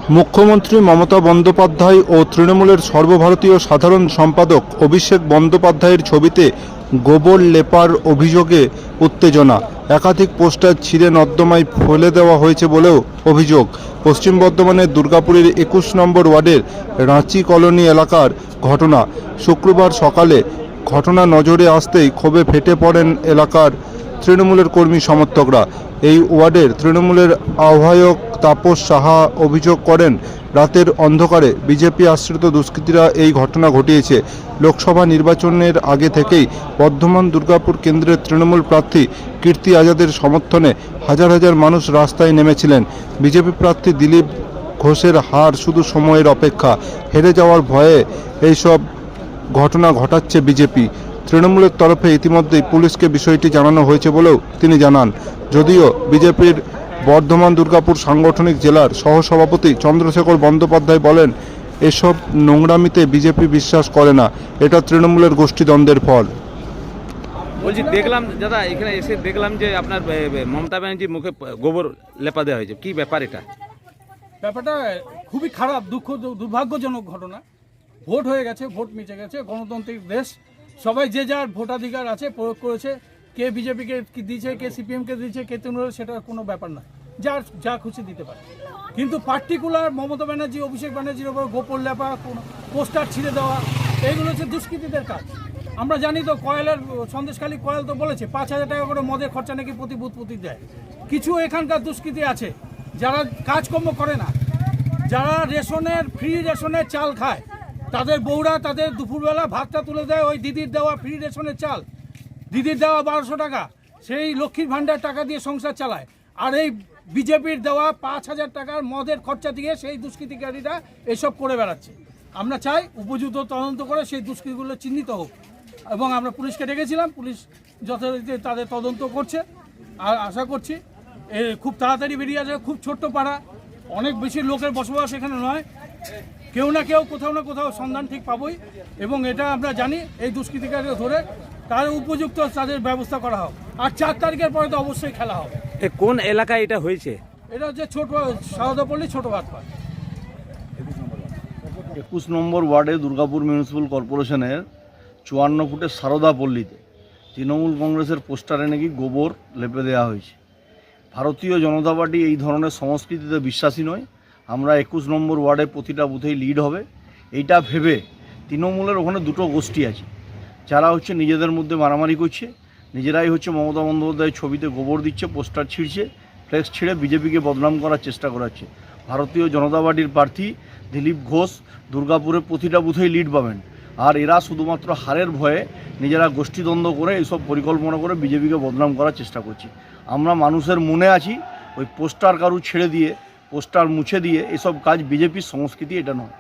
মুখ্যমন্ত্রী মমতা বন্দ্যোপাধ্যায় ও তৃণমূলের সর্বভারতীয় সাধারণ সম্পাদক অভিষেক বন্দ্যোপাধ্যায়ের ছবিতে গোবর লেপার অভিযোগে উত্তেজনা। একাধিক পোস্টার ছিঁড়ে নর্দমায় ফেলে দেওয়া হয়েছে বলেও অভিযোগ। পশ্চিম বর্ধমানের দুর্গাপুরের 21 নম্বর ওয়ার্ডের রাঁচি কলোনি এলাকার ঘটনা। শুক্রবার সকালে ঘটনা নজরে আসতেই ক্ষোভে ফেটে পড়েন এলাকার তৃণমূলের কর্মী সমর্থকরা। এই ওয়ার্ডের তৃণমূলের আহ্বায়ক তাপস সাহা অভিযোগ করেন, রাতের অন্ধকারে বিজেপি আশ্রিত দুষ্কৃতীরা এই ঘটনা ঘটিয়েছে। লোকসভা নির্বাচনের আগে থেকেই বর্ধমান দুর্গাপুর কেন্দ্রের তৃণমূল প্রার্থী কীর্তি আজাদের সমর্থনে হাজার হাজার মানুষ রাস্তায় নেমেছিলেন। বিজেপি প্রার্থী দিলীপ ঘোষের হার শুধু সময়ের অপেক্ষা। হেরে যাওয়ার ভয়ে এইসব ঘটনা ঘটাচ্ছে বিজেপি। তৃণমূলের তরফে ইতিমধ্যেই পুলিশকে বিষয়টি জানানো হয়েছে বলেও তিনি জানান। যদিও বিজেপির বর্ধমান দুর্গাপুর সাংগঠনিক জেলার সহসভাপতি চন্দ্রশেখর বন্দ্যোপাধ্যায় বলেন, এসব নোংরামিতে বিজেপি বিশ্বাস করে না, এটা তৃণমূলের গোষ্ঠীদ্বন্দ্বের ফল। বলছি, দেখলাম দাদা এখানে এসে দেখলাম যে আপনার মমতা ব্যানার্জির মুখে গোবর লেপা দেওয়া হয়েছে, কি ব্যাপার এটা? ব্যাপারটা খুবই খারাপ, দুর্ভাগ্যজনক ঘটনা। ভোট হয়ে গেছে, ভোট মিটে গেছে, গণতান্ত্রিক দেশ, সবাই যে যার ভোটাধিকার আছে প্রয়োগ করেছে। কে বিজেপিকে দিয়েছে, কে সিপিএমকে দিয়েছে, কে তৃণমূল, সেটা কোনো ব্যাপার না, যার যা খুশি দিতে পারে। কিন্তু পার্টিকুলার মমতা ব্যানার্জি, অভিষেক ব্যানার্জির ওপর গোপন লেপা, পোস্টার ছিঁড়ে দেওয়া, এইগুলো হচ্ছে দুষ্কৃতীদের কাজ। আমরা জানি তো, কয়েলের সন্দেশখালী কয়েল তো বলেছে 5,000 টাকা করে মদের খরচা নাকি প্রতি বুথ প্রতি দেয়। কিছু এখানকার দুষ্কৃতী আছে যারা কাজকর্ম করে না, যারা ফ্রি রেশনের চাল খায়, তাদের বউরা তাদের দুপুরবেলা ভাতটা তুলে দেয় ওই দিদির দেওয়া ফ্রি রেশনের চাল, দিদির দেওয়া 1200 টাকা, সেই লক্ষ্মীর ভাণ্ডার টাকা দিয়ে সংসার চালায়। আর এই বিজেপির দেওয়া 5,000 টাকার মদের খরচা দিয়ে সেই দুষ্কৃতিকারীরা এসব করে বেড়াচ্ছে। আমরা চাই উপযুক্ত তদন্ত করে সেই দুষ্কৃতিগুলো চিহ্নিত হোক, এবং আমরা পুলিশকে ডেকেছিলাম, পুলিশ যথারীতি তাদের তদন্ত করছে। আর আশা করছি খুব তাড়াতাড়ি বেরিয়ে আসবে। খুব ছোট্ট পাড়া, অনেক বেশি লোকের বসবাস এখানে নয়, কেউ না কেউ কোথাও না কোথাও সন্ধান ঠিক পাবই। এবং এটা আমরা জানি, এই দুষ্কৃতিকারীরা ধরে তার উপযুক্ত তাদের ব্যবস্থা করা হোক। আর 4 তারিখের পরে তো অবশ্যই খেলা হবে। কোন এলাকায় এটা হয়েছে? এটা হচ্ছে সারদাপল্লী ছোট ভাতপাড়া। 21 নম্বর ওয়ার্ডে দুর্গাপুর মিউনিসিপ্যাল কর্পোরেশনের 54 ফুটের সারদাপল্লীতে তৃণমূল কংগ্রেসের পোস্টারে নাকি গোবর লেপে দেওয়া হয়েছে। ভারতীয় জনতা পার্টি এই ধরনের সংস্কৃতিতে বিশ্বাসী নয়। আমরা 21 নম্বর ওয়ার্ডে প্রতিটা বুথেই লিড হবে, এইটা ভেবে তৃণমূলের ওখানে দুটো গোষ্ঠী আছে, যারা হচ্ছে নিজেদের মধ্যে মারামারি করছে, নিজেরাই হচ্ছে মমতা বন্দ্যোপাধ্যায়ের ছবিতে গোবর দিচ্ছে, পোস্টার ছিঁড়ছে, ফ্লেক্স ছিঁড়ে বিজেপিকে বদনাম করার চেষ্টা করাচ্ছে। ভারতীয় জনতা পার্টির প্রার্থী দিলীপ ঘোষ দুর্গাপুরে প্রতিটা বুথেই লিড পাবেন। আর এরা শুধুমাত্র হারের ভয়ে নিজেরা গোষ্ঠীদ্বন্দ্ব করে এইসব পরিকল্পনা করে বিজেপিকে বদনাম করার চেষ্টা করছি। আমরা মানুষের মনে আছি, ওই পোস্টার কারু ছেড়ে দিয়ে, পোস্টার মুছে দিয়ে এসব কাজ বিজেপির সংস্কৃতি এটা নয়।